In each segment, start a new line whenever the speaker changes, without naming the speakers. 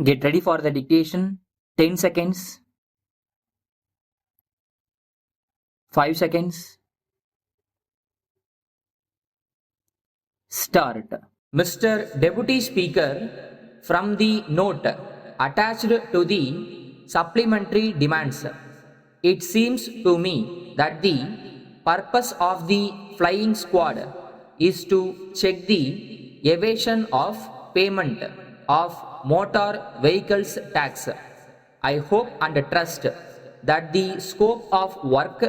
Get ready for the dictation. 10 seconds, 5 seconds, start. Mr. Deputy Speaker, from the note attached to the supplementary demands, it seems to me that the purpose of the flying squad is to check the evasion of payment of motor vehicles tax. I hope and trust that the scope of work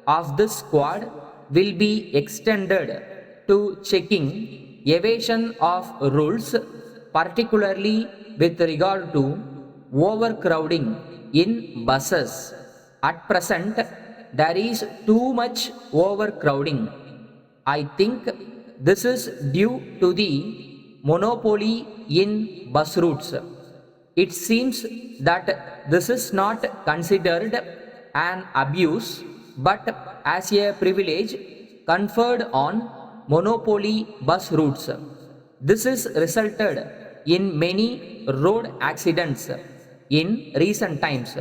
of this squad will be extended to checking evasion of rules, particularly with regard to overcrowding in buses. At present, there is too much overcrowding. I think this is due to the monopoly in bus routes. It seems that this is not considered an abuse but as a privilege conferred on monopoly bus routes. This has resulted in many road accidents in recent times.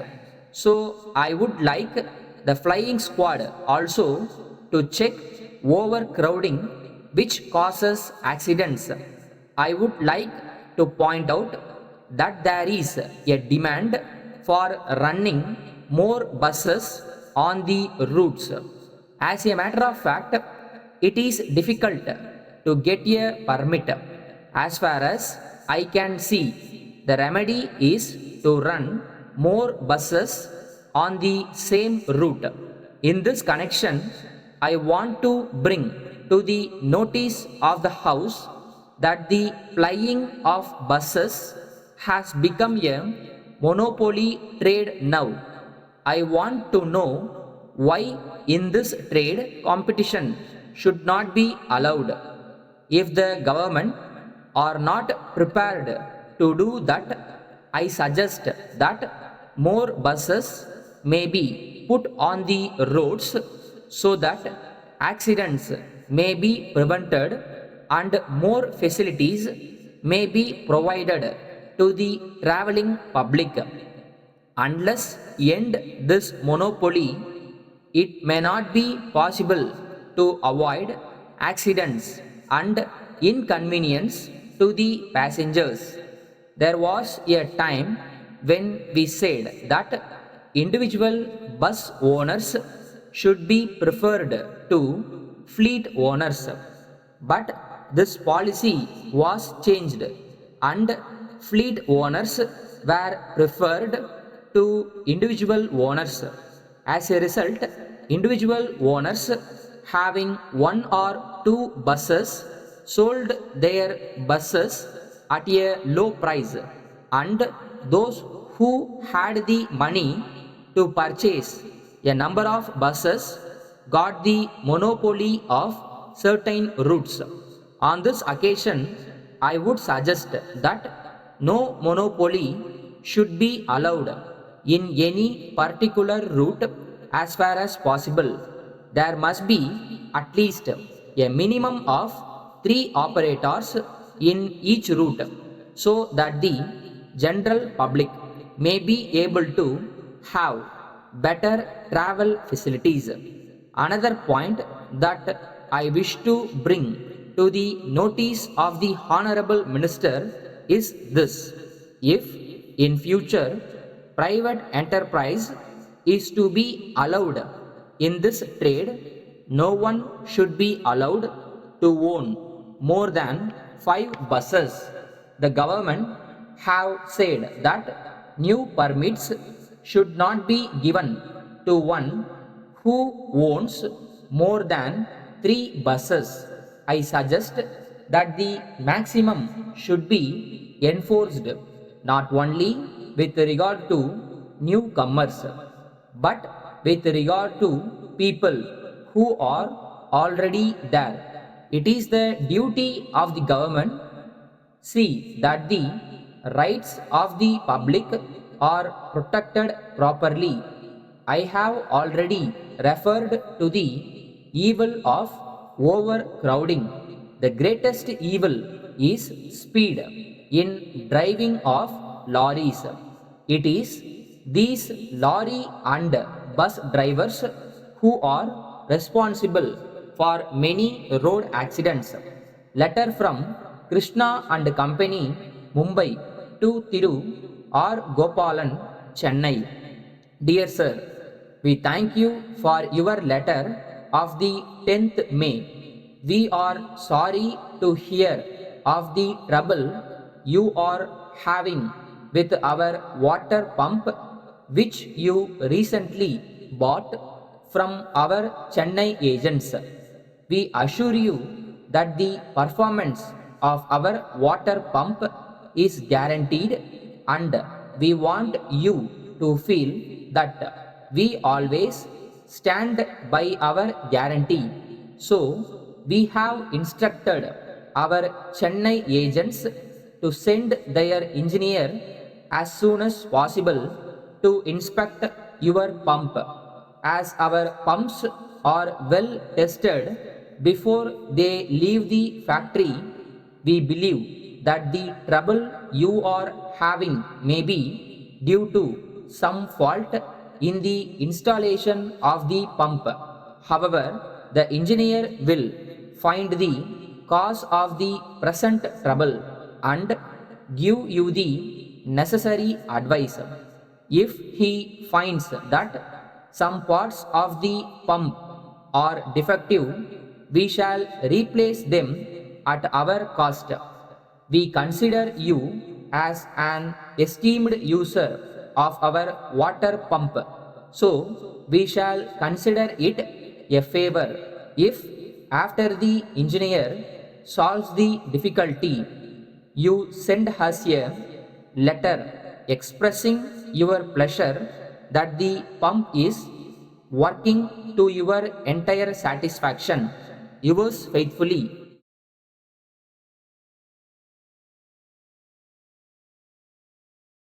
So I would like the flying squad also to check overcrowding which causes accidents. I would like to point out that there is a demand for running more buses on the routes. As a matter of fact, it is difficult to get a permit. As far as I can see, the remedy is to run more buses on the same route. In this connection, I want to bring to the notice of the House that the flying of buses has become a monopoly trade now. I want to know why in this trade competition should not be allowed. If the government are not prepared to do that, I suggest that more buses may be put on the roads so that accidents may be prevented and more facilities may be provided to the traveling public. Unless end this monopoly, it may not be possible to avoid accidents and inconvenience to the passengers. There was a time when we said that individual bus owners should be preferred to fleet owners. But this policy was changed and fleet owners were preferred to individual owners. As a result, individual owners having one or two buses sold their buses at a low price, and those who had the money to purchase a number of buses got the monopoly of certain routes. On this occasion, I would suggest that no monopoly should be allowed in any particular route as far as possible. There must be at least a minimum of 3 operators in each route so that the general public may be able to have better travel facilities. Another point that I wish to bring to the notice of the Honorable Minister is this. If in future private enterprise is to be allowed in this trade, no one should be allowed to own more than 5 buses. The government have said that new permits should not be given to one who owns more than 3 buses. I suggest that the maximum should be enforced not only with regard to newcomers but with regard to people who are already there. It is the duty of the government see that the rights of the public are protected properly. I have already referred to the evil of overcrowding. The greatest evil is speed in driving of lorries. It is these lorry and bus drivers who are responsible for many road accidents. Letter from Krishna and Company, Mumbai to Thiru R. Gopalan, Chennai. Dear Sir, we thank you for your letter of the 10th May. We are sorry to hear of the trouble you are having with our water pump, which you recently bought from our Chennai agents. We assure you that the performance of our water pump is guaranteed, and we want you to feel that we always stand by our guarantee. So, we have instructed our Chennai agents to send their engineer as soon as possible to inspect your pump. As our pumps are well tested before they leave the factory, we believe that the trouble you are having may be due to some fault in the installation of the pump. However, the engineer will find the cause of the present trouble and give you the necessary advice. If he finds that some parts of the pump are defective, we shall replace them at our cost. We consider you as an esteemed user of our water pump, so we shall consider it a favor if, after the engineer solves the difficulty, you send us a letter expressing your pleasure that the pump is working to your entire satisfaction. Yours faithfully,